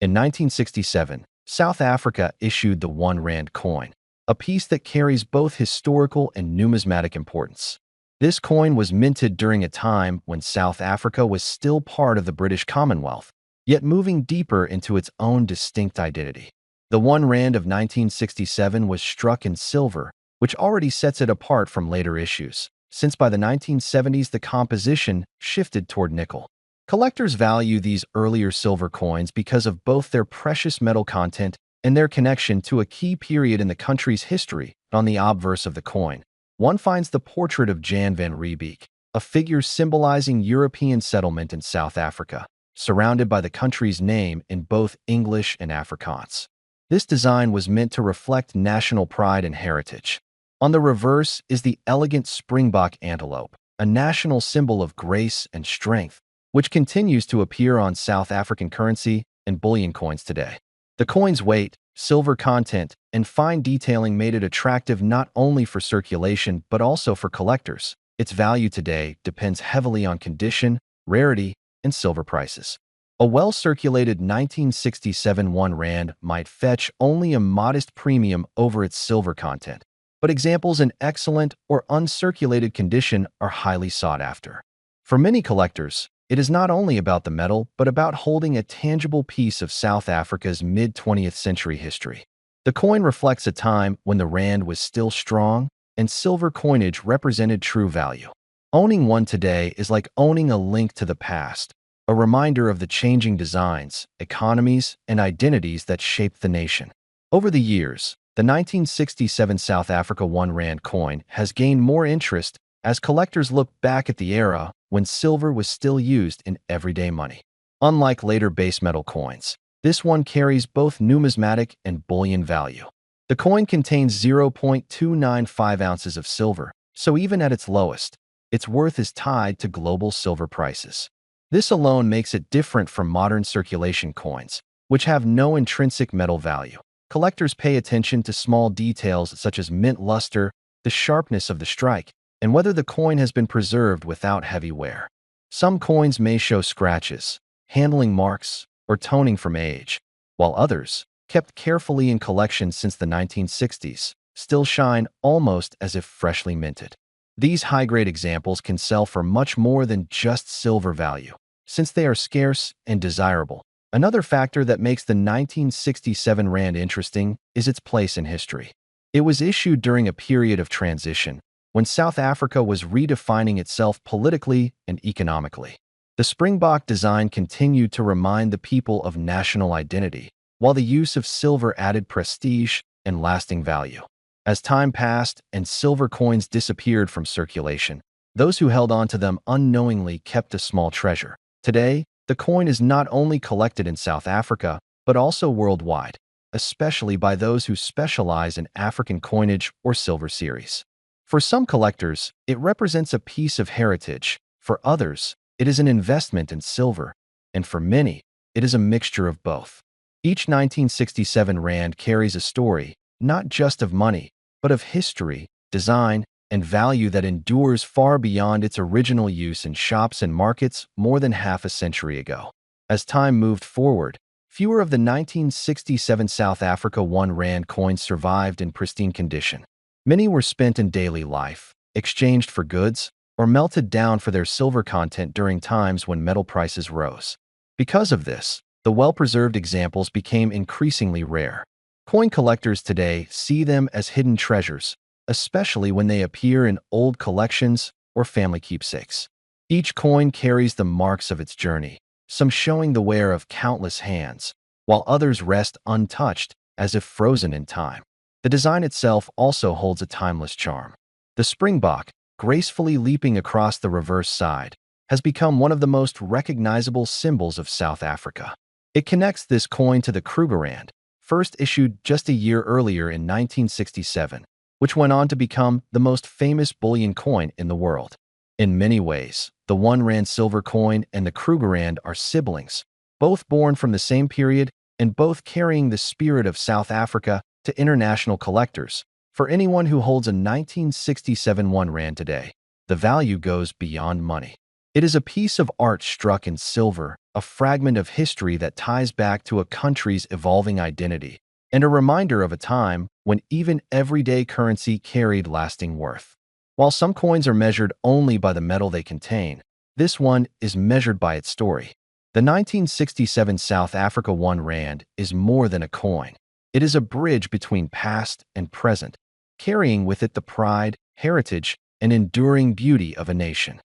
In 1967, South Africa issued the 1 Rand coin, a piece that carries both historical and numismatic importance. This coin was minted during a time when South Africa was still part of the British Commonwealth, yet moving deeper into its own distinct identity. The 1 Rand of 1967 was struck in silver, which already sets it apart from later issues, since by the 1970s the composition shifted toward nickel. Collectors value these earlier silver coins because of both their precious metal content and their connection to a key period in the country's history. On the obverse of the coin, one finds the portrait of Jan van Riebeeck, a figure symbolizing European settlement in South Africa, surrounded by the country's name in both English and Afrikaans. This design was meant to reflect national pride and heritage. On the reverse is the elegant Springbok antelope, a national symbol of grace and strength, which continues to appear on South African currency and bullion coins today. The coin's weight, silver content, and fine detailing made it attractive not only for circulation but also for collectors. Its value today depends heavily on condition, rarity, and silver prices. A well-circulated 1967 1 Rand might fetch only a modest premium over its silver content, but examples in excellent or uncirculated condition are highly sought after. For many collectors, it is not only about the metal but about holding a tangible piece of South Africa's mid-20th century history. The coin reflects a time when the rand was still strong and silver coinage represented true value. Owning one today is like owning a link to the past, a reminder of the changing designs, economies, and identities that shaped the nation. Over the years, the 1967 South Africa 1 Rand coin has gained more interest as collectors look back at the era when silver was still used in everyday money. Unlike later base metal coins, this one carries both numismatic and bullion value. The coin contains 0.295 ounces of silver, so even at its lowest, its worth is tied to global silver prices. This alone makes it different from modern circulation coins, which have no intrinsic metal value. Collectors pay attention to small details such as mint luster, the sharpness of the strike, and whether the coin has been preserved without heavy wear. Some coins may show scratches, handling marks, or toning from age, while others, kept carefully in collections since the 1960s, still shine almost as if freshly minted. These high-grade examples can sell for much more than just silver value, since they are scarce and desirable. Another factor that makes the 1967 Rand interesting is its place in history. It was issued during a period of transition, when South Africa was redefining itself politically and economically. The Springbok design continued to remind the people of national identity, while the use of silver added prestige and lasting value. As time passed and silver coins disappeared from circulation, those who held on to them unknowingly kept a small treasure. Today, the coin is not only collected in South Africa, but also worldwide, especially by those who specialize in African coinage or silver series. For some collectors, it represents a piece of heritage. For others, it is an investment in silver. And for many, it is a mixture of both. Each 1967 Rand carries a story, not just of money, but of history, design, and value that endures far beyond its original use in shops and markets more than half a century ago. As time moved forward, fewer of the 1967 South Africa 1 Rand coins survived in pristine condition. Many were spent in daily life, exchanged for goods, or melted down for their silver content during times when metal prices rose. Because of this, the well-preserved examples became increasingly rare. Coin collectors today see them as hidden treasures, especially when they appear in old collections or family keepsakes. Each coin carries the marks of its journey, some showing the wear of countless hands, while others rest untouched as if frozen in time. The design itself also holds a timeless charm. The Springbok, gracefully leaping across the reverse side, has become one of the most recognizable symbols of South Africa. It connects this coin to the Krugerrand, first issued just a year earlier in 1967, which went on to become the most famous bullion coin in the world. In many ways, the 1 Rand silver coin and the Krugerrand are siblings, both born from the same period and both carrying the spirit of South Africa to international collectors. For anyone who holds a 1967 1 Rand today, the value goes beyond money. It is a piece of art struck in silver, a fragment of history that ties back to a country's evolving identity, and a reminder of a time when even everyday currency carried lasting worth. While some coins are measured only by the metal they contain, this one is measured by its story. The 1967 South Africa 1 Rand is more than a coin. It is a bridge between past and present, carrying with it the pride, heritage, and enduring beauty of a nation.